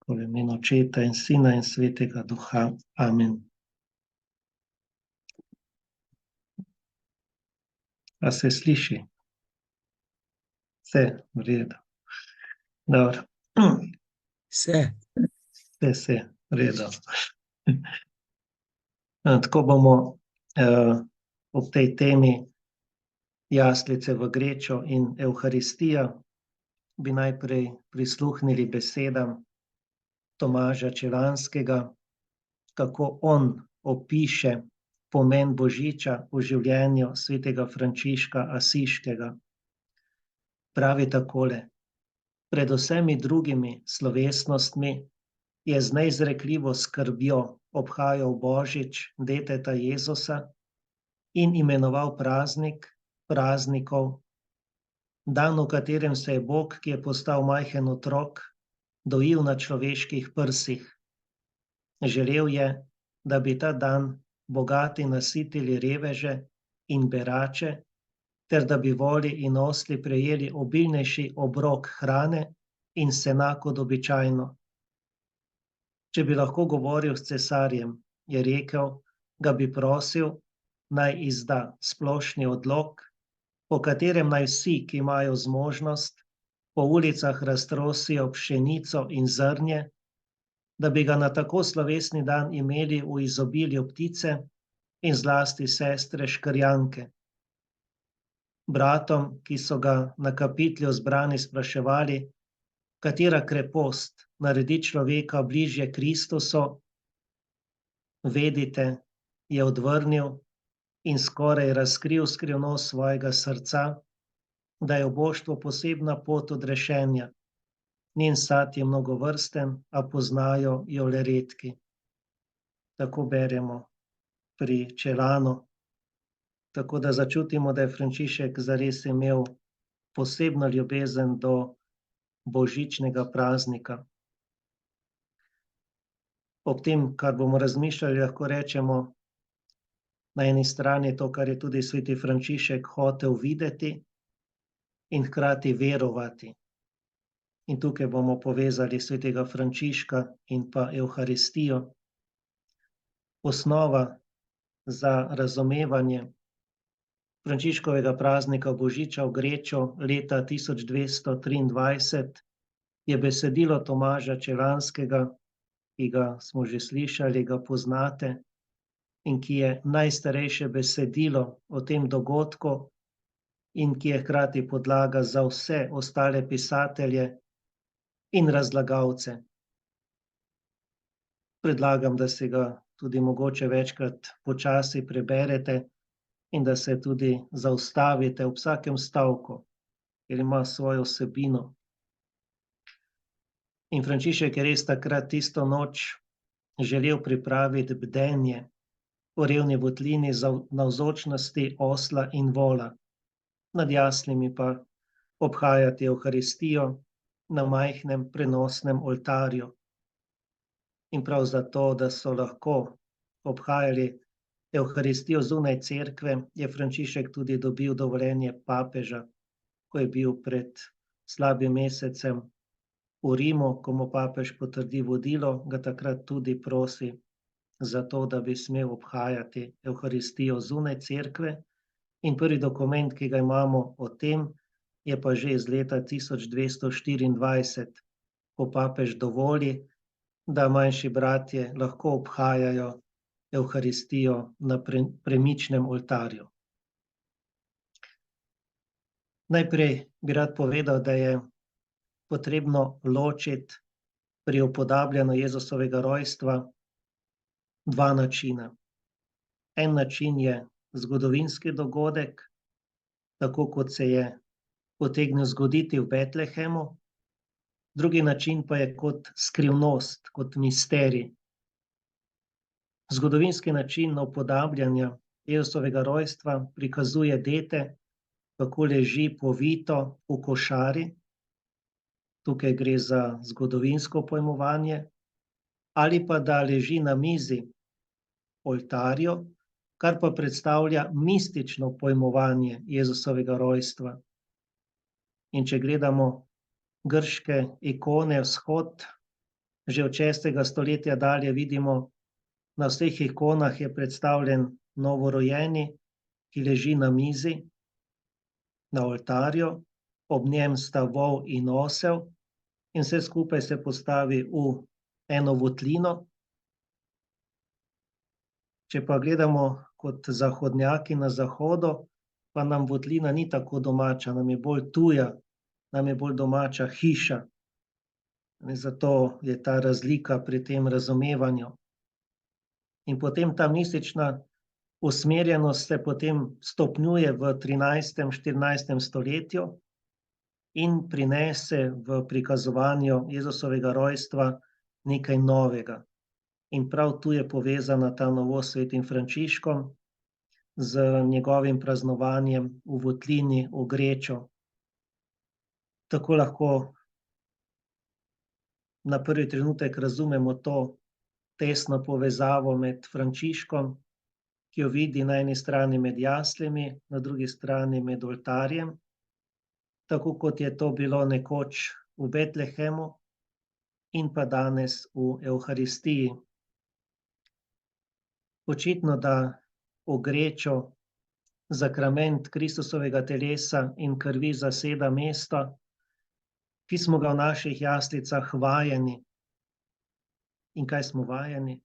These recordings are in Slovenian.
V imenu Očeta in Sina in Svetega Duha. Amen. A se sliši? Vse v redu. Dobro. Vse. Vse v redu. Tako bomo ob tej temi jaslice v Grečo in Evharistija bi najprej prisluhnili besedam Tomaža Čelanskega, kako on opiše pomen Božiča v življenju svetega Frančiška Asiškega. Pravi takole: pred vsemi drugimi slovesnostmi je z neizrekljivo skrbjo obhajal Božič deteta Jezusa in imenoval praznik praznikov, dan, v katerem se je Bog, ki je postal majhen otrok, dojil na človeških prsih. Želel je, da bi ta dan bogati nasitili reveže in berače, ter da bi voli in osli prejeli obilnejši obrok hrane in sena kot običajno. Če bi lahko govoril s cesarjem, je rekel, ga bi prosil, naj izda splošni odlok, po katerem naj vsi, ki imajo zmožnost, po ulicah raztrosijo pšenico in zrnje, da bi ga na tako slovesni dan imeli v izobilju ptice in zlasti sestre škrjanke. Bratom, ki so ga na kapitlju zbrani spraševali, katera krepost naredi človeka bližje Kristusu, vedite, je odvrnil in skoraj razkril skrivnost svojega srca, da je oboštvo posebna pot odrešenja. Njen sad je mnogovrsten, a poznajo jo le redki. Tako beremo pri Čelanu. Tako da začutimo, da je Frančišek zares imel posebno ljubezen do božičnega praznika. Ob tem, kar bomo razmišljali, lahko rečemo, na eni strani to, kar je tudi sveti Frančišek hotel videti in hkrati verovati. In tukaj bomo povezali svetega Frančiška in pa Evharistijo. Osnova za razumevanje Frančiškovega praznika Božiča v Grečo leta 1223 je besedilo Tomaža Čelanskega, ki ga smo že slišali, ga poznate, in ki je najstarejše besedilo o tem dogodku in ki je hkrati podlaga za vse ostale pisatelje in razlagalce. Predlagam, da si ga tudi mogoče večkrat počasi preberete in da se tudi zaustavite ob vsakem stavku, ker ima svojo vsebino. In Frančišek je res takrat tisto noč želel pripraviti bdenje v revni votlini navzočnosti osla in vola, nad jaslimi pa obhajati Evharistijo na majhnem prenosnem oltarju. In prav zato, da so lahko obhajali Evharistijo zunaj cerkve, je Frančišek tudi dobil dovoljenje papeža, ko je bil pred slabim mesecem v Rimu, ko mu papež potrdi vodilo, ga takrat tudi prosi za to, da bi smel obhajati Evharistijo zunaj cerkve. In prvi dokument, ki ga imamo o tem, je pa že iz leta 1224, ko papež dovoli, da manjši bratje lahko obhajajo Evharistijo na premičnem oltarju. Najprej bi rad povedal, da je potrebno ločiti pri upodabljanju Jezusovega rojstva dva načina. En način je zgodovinski dogodek, tako kot se je potegnil zgoditi v Betlehemu, drugi način pa je kot skrivnost, kot misterij. Zgodovinski način upodabljanja Jezusovega rojstva prikazuje dete, kako leži povito v košari, tukaj gre za zgodovinsko pojmovanje, ali pa da leži na mizi oltarju, kar pa predstavlja mistično pojmovanje Jezusovega rojstva. In če gledamo grške ikone Vzhod, Že od 6. stoletja dalje vidimo, na vseh ikonah je predstavljen novorojeni, ki leži na mizi, na oltarju, ob njem sta vol in osel in vse skupaj se postavi v eno votlino. Če pa gledamo kot zahodnjaki na zahodu, pa nam votlina ni tako domača, nam je bolj tuja, nam je bolj domača hiša. Zato je ta razlika pri tem razumevanju. In potem ta mistična usmerjenost se potem stopnjuje v 13., 14. stoletju in prinese v prikazovanju Jezusovega rojstva nekaj novega. In prav tu je povezana ta novost s svetim Frančiškom z njegovim praznovanjem v votlini, v grečo. Tako lahko na prvi trenutek razumemo to tesno povezavo med Frančiškom, ki jo vidi na eni strani med jaslimi, na drugi strani med oltarjem, tako kot je to bilo nekoč v Betlehemu in pa danes v Evharistiji. Očitno, da v grečo zakrament Kristusovega telesa in krvi zaseda mesto, ki smo ga v naših jaslicah vajeni. In kaj smo vajeni?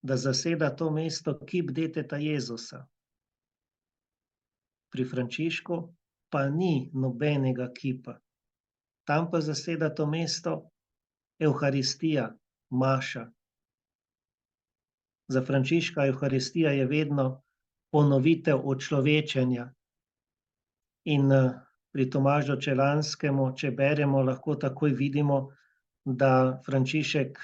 Da zaseda to mesto kip deteta Jezusa. Pri Frančišku pa ni nobenega kipa. Tam pa zaseda to mesto Evharistija, maša. Za Frančiška Evharistija je vedno ponovitev očlovečenja. In pri Tomažu Čelanskemu, če beremo, lahko takoj vidimo, da Frančišek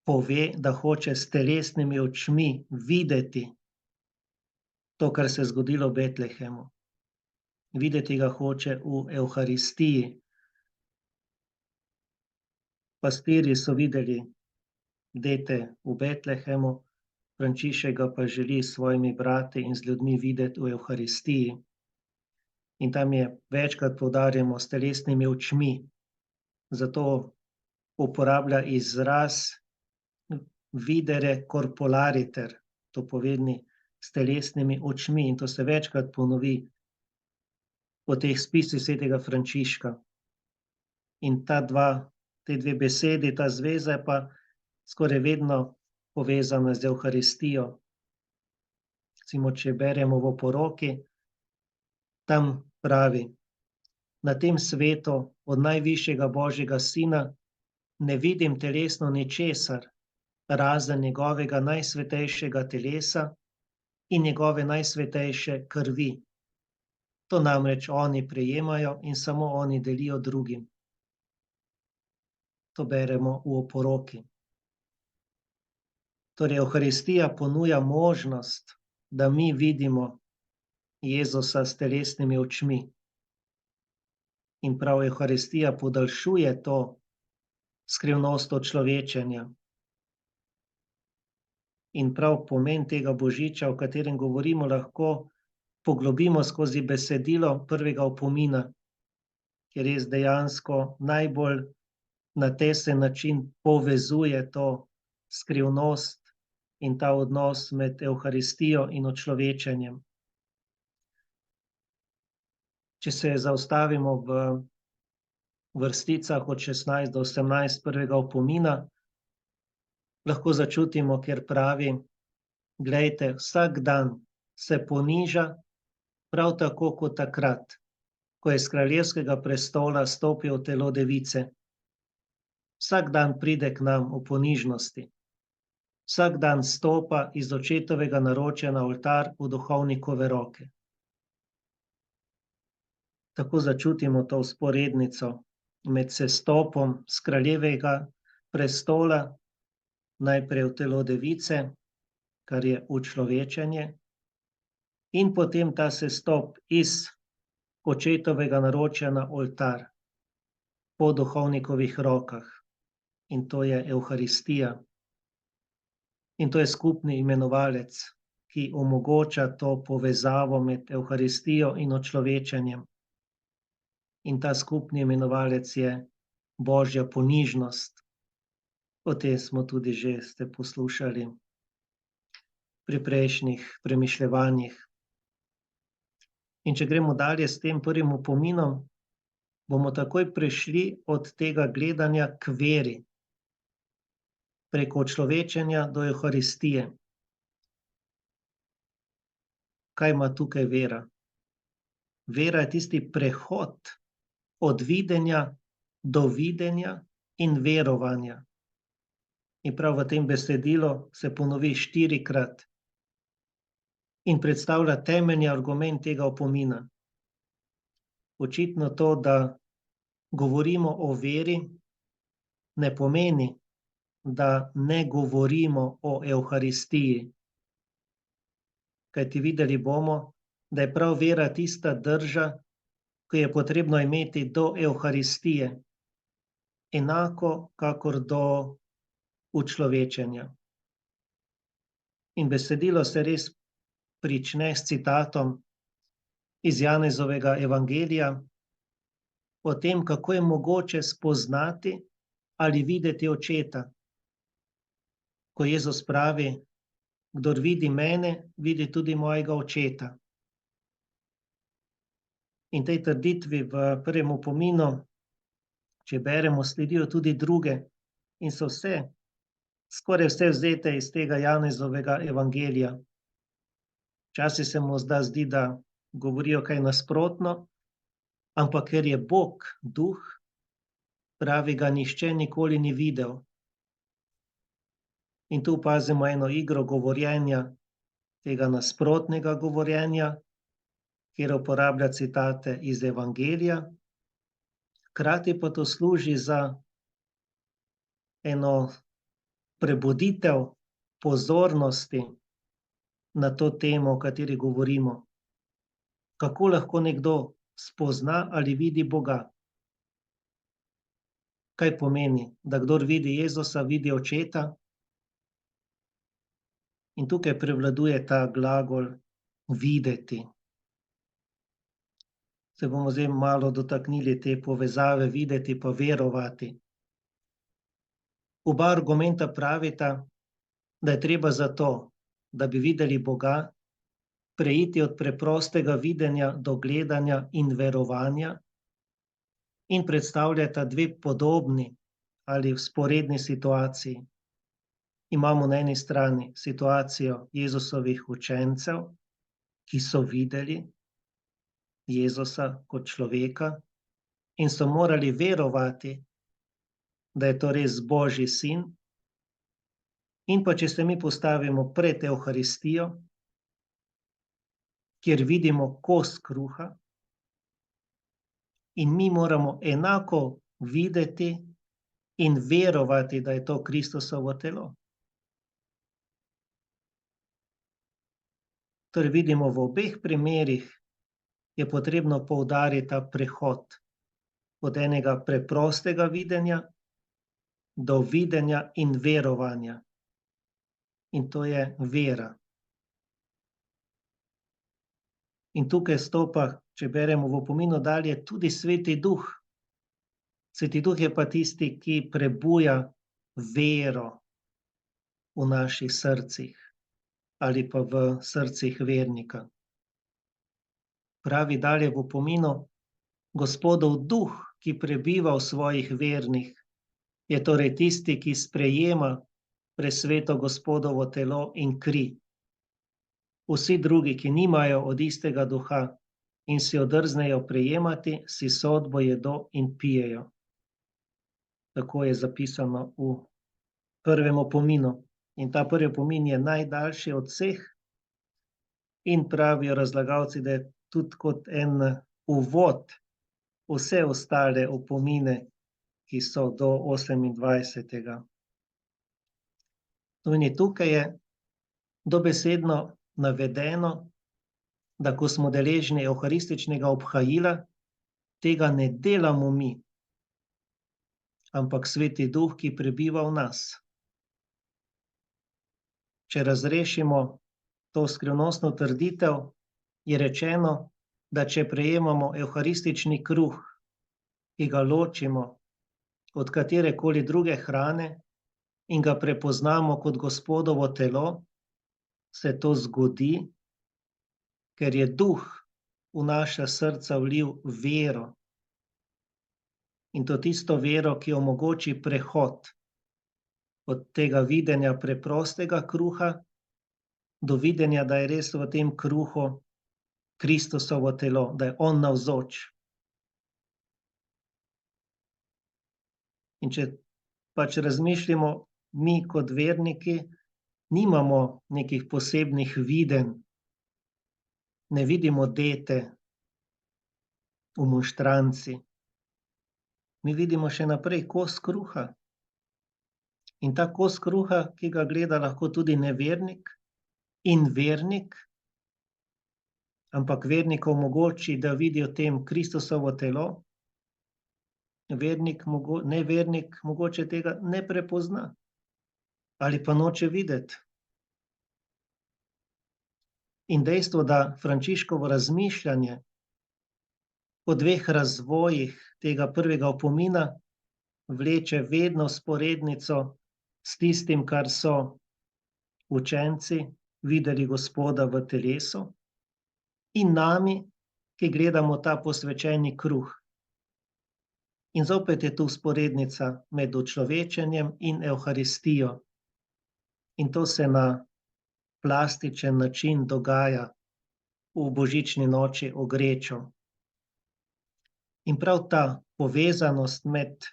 pove, da hoče s telesnimi očmi videti to, kar se je zgodilo v Betlehemu. Videti ga hoče v Evharistiji. Pastirji so videli dete v Betlehemu, Frančišek ga pa želi s svojimi brati in z ljudmi videti v Evharistiji. In tam je večkrat poudarjamo s telesnimi očmi. Zato uporablja izraz videre corpolariter, to pomeni s telesnimi očmi, in to se večkrat ponovi v teh spisih svetega Frančiška. In te dve besedi, ta zveza je pa skoraj vedno povezana z Evharistijo. Recimo, če beremo v Oporoki, tam pravi: na tem svetu od najvišjega Božjega Sina ne vidim telesno ničesar, razen njegovega najsvetejšega telesa in njegove najsvetejše krvi. To namreč oni prejemajo in samo oni delijo drugim. To beremo v Oporoki. Torej, Evharistija ponuja možnost, da mi vidimo Jezusa s telesnimi očmi. In prav Evharistija podaljšuje to skrivnost očlovečenja. In prav pomen tega božiča, o katerem govorimo, lahko poglobimo skozi besedilo prvega opomina, ki res dejansko najbolj na tesen način povezuje to skrivnost in ta odnos med Evharistijo in očlovečenjem. Če se zaustavimo v vrsticah od 16 do 18 prvega opomina, lahko začutimo, kjer pravi: glejte, vsak dan se poniža, prav tako kot takrat, ko je s kraljevskega prestola stopil v telo device. Vsak dan pride k nam v ponižnosti. Vsak dan stopa iz očetovega naročja na oltar v duhovnikove roke. Tako začutimo to vzporednico med sestopom s kraljevega prestola, najprej v telo device, kar je učlovečenje, in potem ta sestop iz očetovega naročja na oltar po duhovnikovih rokah. In to je Evharistija. In to je skupni imenovalec, ki omogoča to povezavo med Evharistijo in očlovečenjem. In ta skupni imenovalec je božja ponižnost. O tem smo tudi že ste poslušali pri prejšnjih premišljevanjih. In če gremo dalje s tem prvim opominom, bomo takoj prešli od tega gledanja k veri, preko človečenja do Evharistije. Kaj ima tukaj vera? Vera je tisti prehod od videnja do videnja in verovanja. In prav v tem besedilu se ponovi 4-krat in predstavlja temeljni argument tega opomina. Očitno to, da govorimo o veri, ne pomeni, da ne govorimo o Evharistiji. Kajti videli bomo, da je prav vera tista drža, ki je potrebno imeti do Evharistije, enako kakor do učlovečenja. In besedilo se res prične s citatom iz Janezovega evangelija o tem, kako je mogoče spoznati ali videti očeta. Ko Jezus pravi, kdor vidi mene, vidi tudi mojega očeta. In tej trditvi v prvem opominu, če beremo, sledijo tudi druge in so skoraj vse vzete iz tega Janezovega evangelija. Včasih se mu zdi, da govorijo kaj nasprotno, ampak ker je Bog duh, pravi, ga nihče nikoli ni videl. In tu opazimo eno igro govorjenja, tega nasprotnega govorjenja, kjer uporablja citate iz evangelija, hkrati pa to služi za eno prebuditev pozornosti na to temo, o kateri govorimo. Kako lahko nekdo spozna ali vidi Boga? Kaj pomeni, da kdor vidi Jezusa, vidi očeta? In tukaj prevladuje ta glagol videti. Se bomo zdaj malo dotaknili te povezave videti pa verovati. Oba argumenta pravita, da je treba za to, da bi videli Boga, preiti od preprostega videnja do gledanja in verovanja in predstavljata dve podobni ali vzporedni situaciji. Imamo na eni strani situacijo Jezusovih učencev, ki so videli Jezusa kot človeka in so morali verovati, da je to res Božji sin. In pa če se mi postavimo pred Evharistijo, kjer vidimo kos kruha, in mi moramo enako videti in verovati, da je to Kristusovo telo. Torej vidimo, v obeh primerih je potrebno poudariti ta prehod od enega preprostega videnja do videnja in verovanja. In to je vera. In tukaj stopa, če beremo v opominu dalje, tudi Sveti Duh. Sveti Duh je pa tisti, ki prebuja vero v naših srcih ali pa v srcih vernika. Pravi dalje v opominu, Gospodov duh, ki prebiva v svojih vernih, je torej tisti, ki sprejema presveto Gospodovo telo in kri. Vsi drugi, ki nimajo od istega duha in si jo drznejo prejemati, si sodbo jedo in pijejo. Tako je zapisano v prvem opominu. In ta prvi opomin je najdaljši od vseh in pravijo razlagalci, da je tudi kot en uvod vse ostale opomine, ki so do 28. In tukaj je dobesedno navedeno, da ko smo deležni evharističnega obhajila, tega ne delamo mi, ampak Sveti Duh, ki prebiva v nas. Če razrešimo to skrivnostno trditev, je rečeno, da če prejemamo evharistični kruh, ki ga ločimo od katerekoli druge hrane in ga prepoznamo kot Gospodovo telo, se to zgodi, ker je Duh v naša srca vlil vero. In to tisto vero, ki omogoči prehod od tega videnja preprostega kruha do videnja, da je res v tem kruhu Kristusovo telo, da je on navzoč. In če pač razmišljamo, mi kot verniki nimamo nekih posebnih videnj, ne vidimo dete v monštranci. Mi vidimo še naprej kos kruha. In ta kos kruha, ki ga gleda lahko tudi nevernik in vernik, ampak verniku omogoči, da vidi v tem Kristusovo telo, nevernik mogoče tega ne prepozna ali pa noče videti. In dejstvo, da Frančiškovo razmišljanje o dveh razvojih tega prvega opomina vleče vedno vzporednico s tistim, kar so učenci videli Gospoda v telesu, in nami, ki gledamo ta posvečeni kruh. In zopet je tu vzporednica med učlovečenjem in evharistijo. In to se na plastičen način dogaja v božični noči o Grečo. In prav ta povezanost med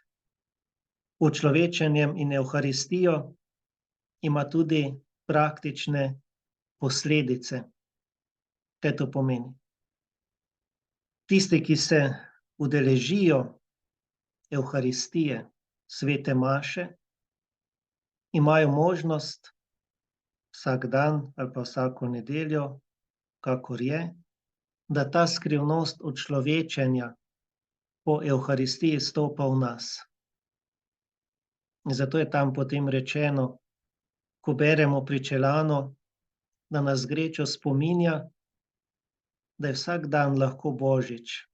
učlovečenjem in evharistijo ima tudi praktične posledice. Kaj to pomeni? Tisti, ki se udeležijo evharistije, svete maše, imajo možnost vsak dan ali pa vsako nedeljo, kakor je, da ta skrivnost učlovečenja po evharistiji stopa v nas. In zato je tam potem rečeno, ko beremo Pričelano, da nas Grečo spominja, da je vsak dan lahko Božič.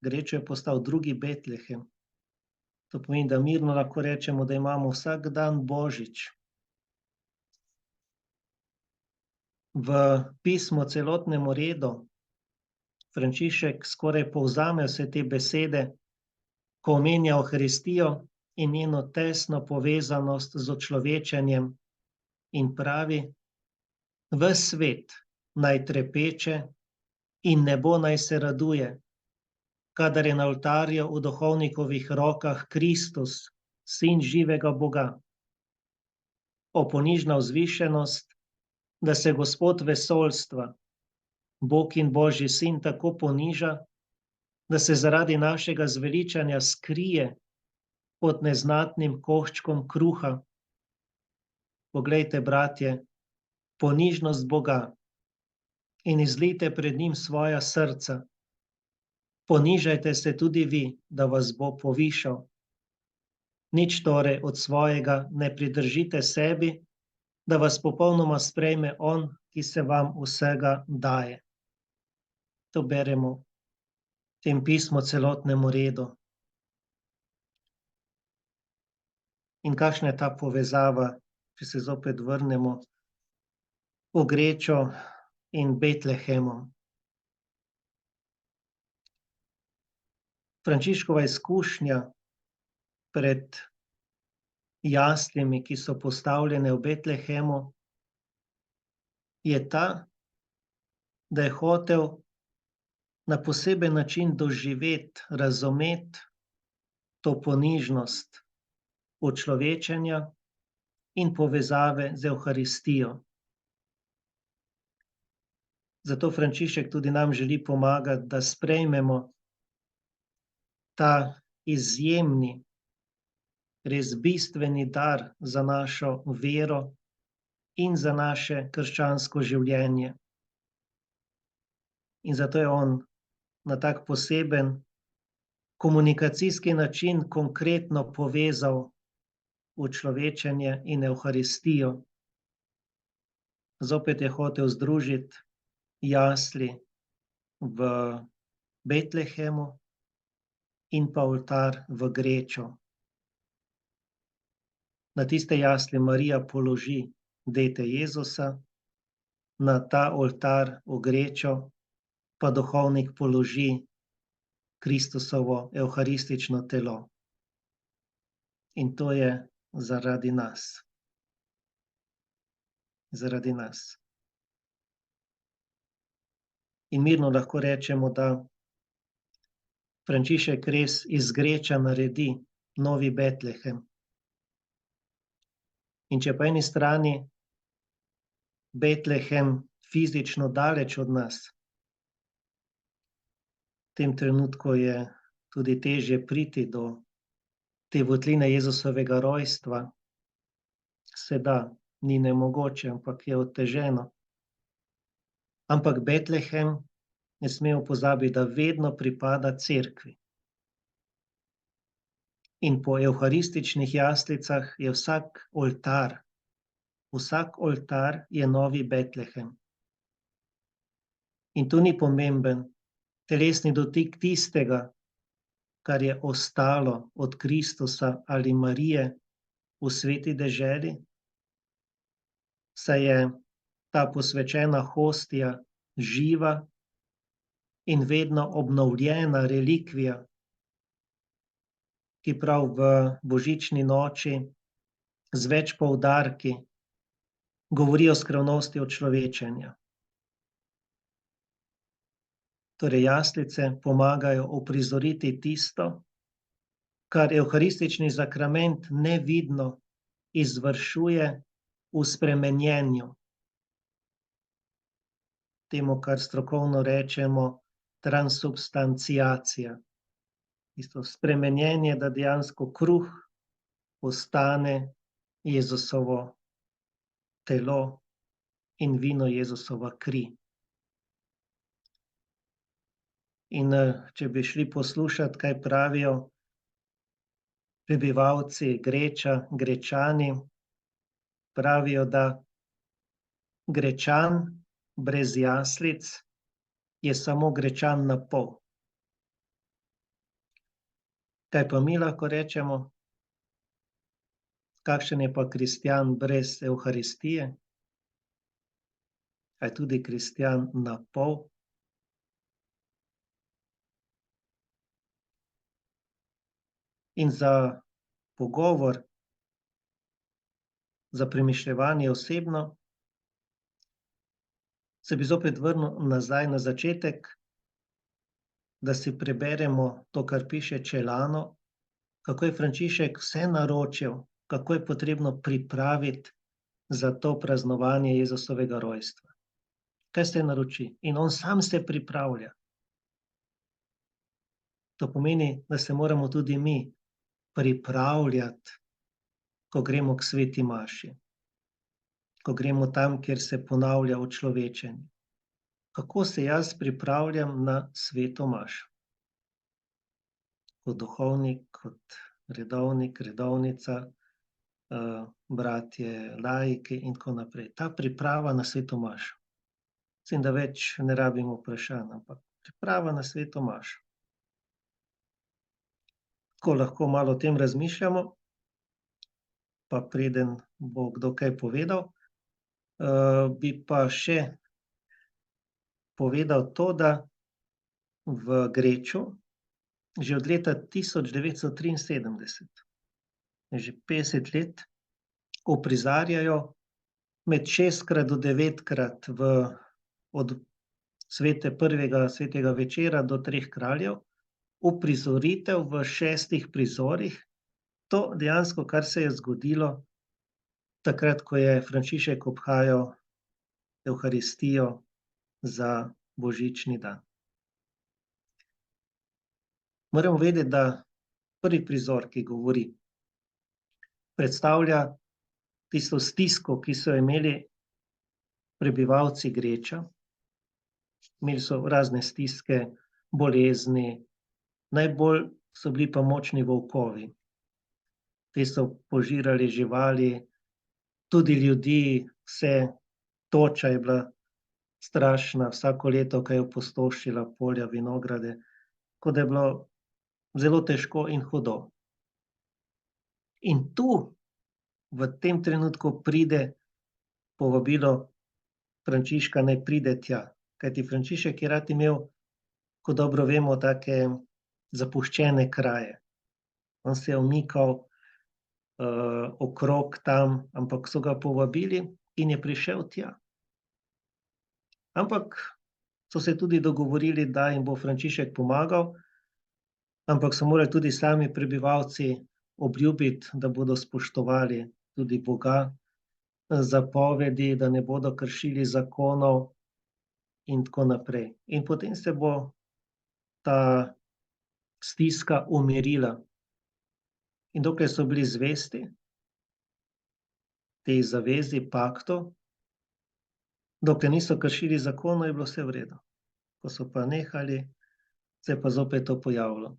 Grečo je postal drugi Betlehem. To pomeni, da mirno lahko rečemo, da imamo vsak dan Božič. V pismu Celotnemu redu Frančišek skoraj povzame vse te besede, ko omenja Evharistijo in njeno tesno povezanost z učlovečenjem in pravi: ves svet naj trepeče in nebo naj se raduje, kadar je na oltarju v duhovnikovih rokah Kristus, Sin živega Boga. O ponižna vzvišenost, da se Gospod vesoljstva, Bog in Božji Sin tako poniža, da se zaradi našega zveličanja skrije pod neznatnim koščkom kruha. Poglejte, bratje, ponižnost Boga in izlijte pred njim svoja srca. Ponižajte se tudi vi, da vas bo povišal. Nič torej od svojega ne pridržite sebi, da vas popolnoma sprejme on, ki se vam vsega daje. To beremo v tem pismu Celotnemu redu. In kakšna je ta povezava, če se zopet vrnemo v Grečo in Betlehemom? Frančiškova izkušnja pred jaslimi, ki so postavljene v Betlehemu, je ta, da je hotel na poseben način doživeti, razumeti to ponižnost učlovečenja in povezave z Evharistijo. Zato Frančišek tudi nam želi pomagati, da sprejmemo ta izjemni, res bistveni dar za našo vero in za naše krščansko življenje. In zato je on na tak poseben komunikacijski način konkretno povezal učlovečenje in Evharistijo. Zopet je hotel združiti jasli v Betlehemu in pa oltar v Grečo. Na tiste jasli Marija položi dete Jezusa, na ta oltar ogrečo pa duhovnik položi Kristusovo evharistično telo. In to je zaradi nas. Zaradi nas. In mirno lahko rečemo, da Frančišek res iz Greča naredi novi Betlehem. In če po eni strani Betlehem fizično daleč od nas, v tem trenutku je tudi težje priti do te votline Jezusovega rojstva, se da, ni nemogoče, ampak je oteženo. Ampak Betlehem, ne smemo pozabiti, da vedno pripada cerkvi. In po evharističnih jaslicah je vsak oltar je novi Betlehem. In tu ni pomemben telesni dotik tistega, kar je ostalo od Kristusa ali Marije v sveti deželi, saj je ta posvečena hostija živa in vedno obnovljena relikvija, ki prav v božični noči z več poudarki govori o skrivnosti očlovečenja. Torej jaslice pomagajo uprizoriti tisto, kar evharistični sakrament nevidno izvršuje v spremenjenju. Temu, kar strokovno rečemo transubstanciacija. Tisto spremenjenje, da dejansko kruh postane Jezusovo telo in vino Jezusova kri. In če bi šli poslušati, kaj pravijo prebivalci Greča, Grečani, pravijo, da Grečan brez jaslic je samo Grečan na pol. Kaj pa mi lahko rečemo? Kakšen je pa kristjan brez evharistije? A je tudi kristjan na pol? In za pogovor, za premišljevanje osebno, se bi zopet vrnil nazaj na začetek, da si preberemo to, kar piše Celano, kako je Frančišek vse naročil, kako je potrebno pripraviti za to praznovanje Jezusovega rojstva. Kaj se naroči? In on sam se pripravlja. To pomeni, da se moramo tudi mi pripravljati, ko gremo k sveti maši, ko gremo tam, kjer se ponavlja očlovečenje. Kako se jaz pripravljam na sveto mašo? Kot duhovnik, kot redovnik, redovnica, bratje, laiki in tako naprej. Ta priprava na sveto mašo. Mislim, da več ne rabimo vprašanj, ampak priprava na sveto mašo. Ko lahko malo o tem razmišljamo, pa preden bo kdo kaj povedal, bi pa še povedal to, da v Greču že od leta 1973, že 50 let, uprizarjajo med 6-krat do 9-krat od prvega svetega večera do 3 kraljev, uprizoritev v 6 prizorih, to dejansko, kar se je zgodilo takrat, ko je Frančišek obhajal evharistijo za božični dan. Moramo vedeti, da prvi prizor, ki govori, predstavlja tisto stisko, ki so imeli prebivalci Greča. Imeli so razne stiske, bolezni, najbolj so bili pa močni volkovi. Te so požirali živali, tudi ljudi, vse toča je bila strašna, vsako leto, ko je opustošila polja, vinograde, tako da je bilo zelo težko in hudo. In tu v tem trenutku pride povabilo Frančiška, naj pride tja. Kajti Frančišek je rad imel, kot dobro vemo, take zapuščene kraje. On se je umikal okrog tam, ampak so ga povabili in je prišel tja. Ampak so se tudi dogovorili, da jim bo Frančišek pomagal, ampak so morali tudi sami prebivalci obljubiti, da bodo spoštovali tudi Boga, zapovedi, da ne bodo kršili zakonov in tako naprej. In potem se bo ta stiska umirila. In dokler so bili zvesti tej zavezi, paktu, dokler niso kršili zakonov, je bilo vse v redu. Ko so pa nehali, se je pa zopet to pojavilo.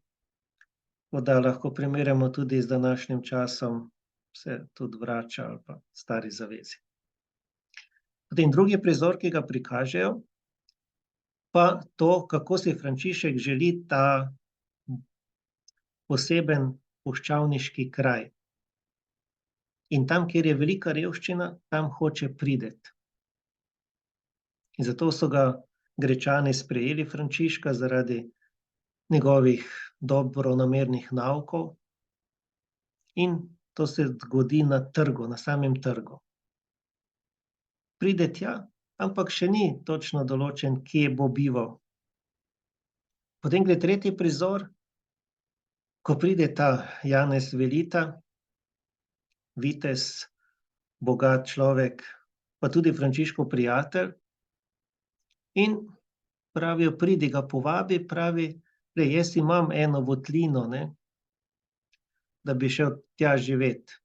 Tako da lahko primerjamo tudi z današnjim časom, se tudi vrača ali pa stari zavezi. Potem drugi prizor, ki ga prikažejo, pa to, kako si Frančišek želi ta poseben puščavniški kraj. In tam, kjer je velika revščina, tam hoče priti. In zato so ga Grečani sprejeli Frančiška zaradi njegovih dobronamernih naukov. In to se zgodi na trgu, na samem trgu. Pride tja, ampak še ni točno določen, kje bo bival. Potem gre tretji prizor, ko pride ta Janez Velita, vitez, bogat človek, pa tudi Frančiškov prijatelj, in pravijo, pridi, ga povabi, pravi, jaz imam eno votlino, ne, da bi šel tja živeti.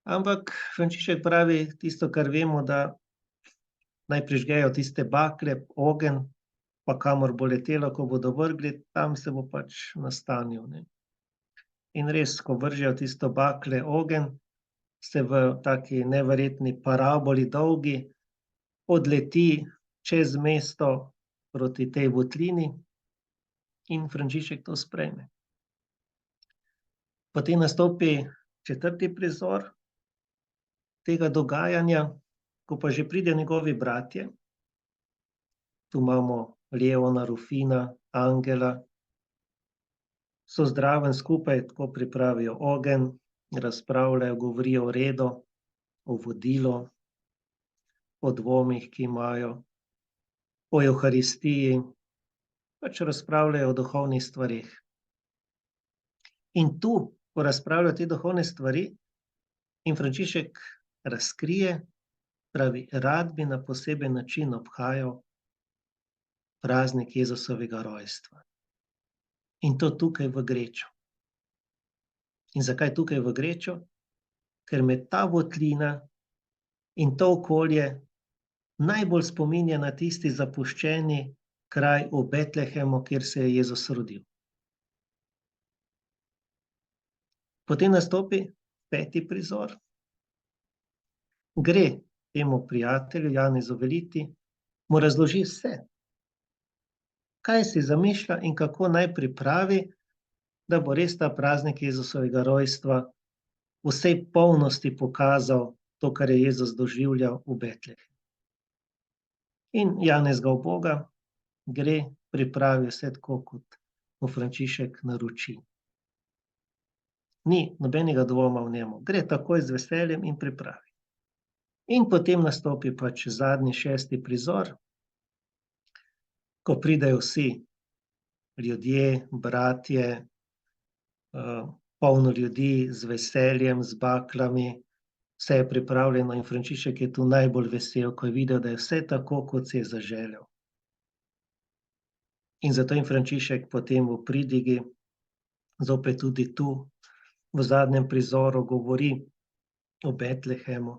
Ampak Frančišek pravi tisto, kar vemo, da naj prižgejo tiste bakle, ogenj, pa kamor bo letelo, ko bodo vrgli, tam se bo pač nastanil, ne. In res, ko vržejo tisto bakle, ogenj, se v taki neverjetni paraboli dolgi odleti čez mesto proti tej votlini in Frančišek to sprejme. Potem nastopi četrti prizor tega dogajanja, ko pa že pridejo njegovi bratje. Tu imamo Leona, Rufina, Angela. So zraven skupaj, tako pripravijo ogenj, razpravljajo, govorijo o redu, o vodilu, o dvomih, ki imajo, o Evharistiji, pač razpravljajo o duhovnih stvareh. In tu, ko razpravljajo te duhovne stvari, in Frančišek razkrije, pravi, rad bi na poseben način obhajal praznik Jezusovega rojstva. In to tukaj v Greču. In zakaj tukaj v Greču? Ker me ta votlina in to okolje najbolj spominja na tisti zapuščeni kraj v Betlehemu, kjer se je Jezus rodil. Potem nastopi peti prizor. Gre temu prijatelju, Janezu Veliti, mu razloži vse. Kaj si zamišlja in kako naj pripravi, da bo res ta praznik Jezusovega rojstva v vsej polnosti pokazal to, kar je Jezus doživljal v Betlehemu. In Janez ga uboga, gre, pripravi vse tako, kot mu Frančišek naroči. Ni nobenega dvoma v njemu, gre takoj z veseljem in pripravi. In potem nastopi pač zadnji, šesti prizor, ko pridejo vsi ljudje, bratje, polno ljudi z veseljem, z baklami, vse je pripravljeno in Frančišek je tu najbolj vesel, ko je videl, da je vse tako, kot si je zaželel. In zato jim Frančišek potem v pridigi, zopet tudi tu, v zadnjem prizoru govori o Betlehemu,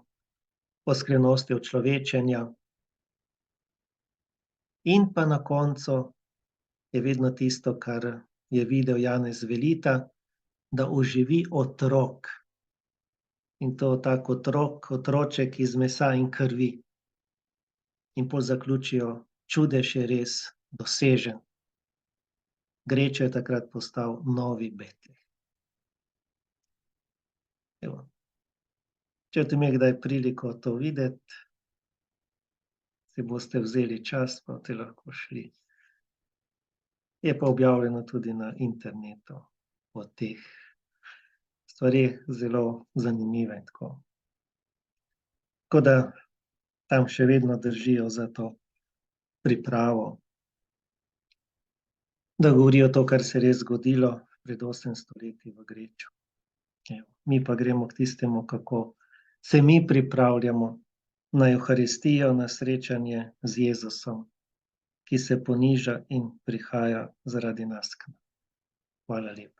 o skrivnosti očlovečenja. In pa na koncu je vedno tisto, kar je videl Janez Velita, da oživi otrok. In to tak otrok, otroček iz mesa in krvi. In pol zaključijo, čudež je res dosežen. Greča je takrat postal novi Betlehem. Evo, Če boste imeli kdaj priliko to videti, si boste vzeli čas, pa boste lahko šli. Je pa objavljeno tudi na internetu o teh stvareh, zelo zanimive. Tako da tam še vedno držijo za to pripravo, da govorijo to, kar se je res zgodilo pred 800 leti v Greču. Mi pa gremo k tistemu, kako se mi pripravljamo na Evharistijo, na srečanje z Jezusom, ki se poniža in prihaja zaradi nas. Hvala lepa.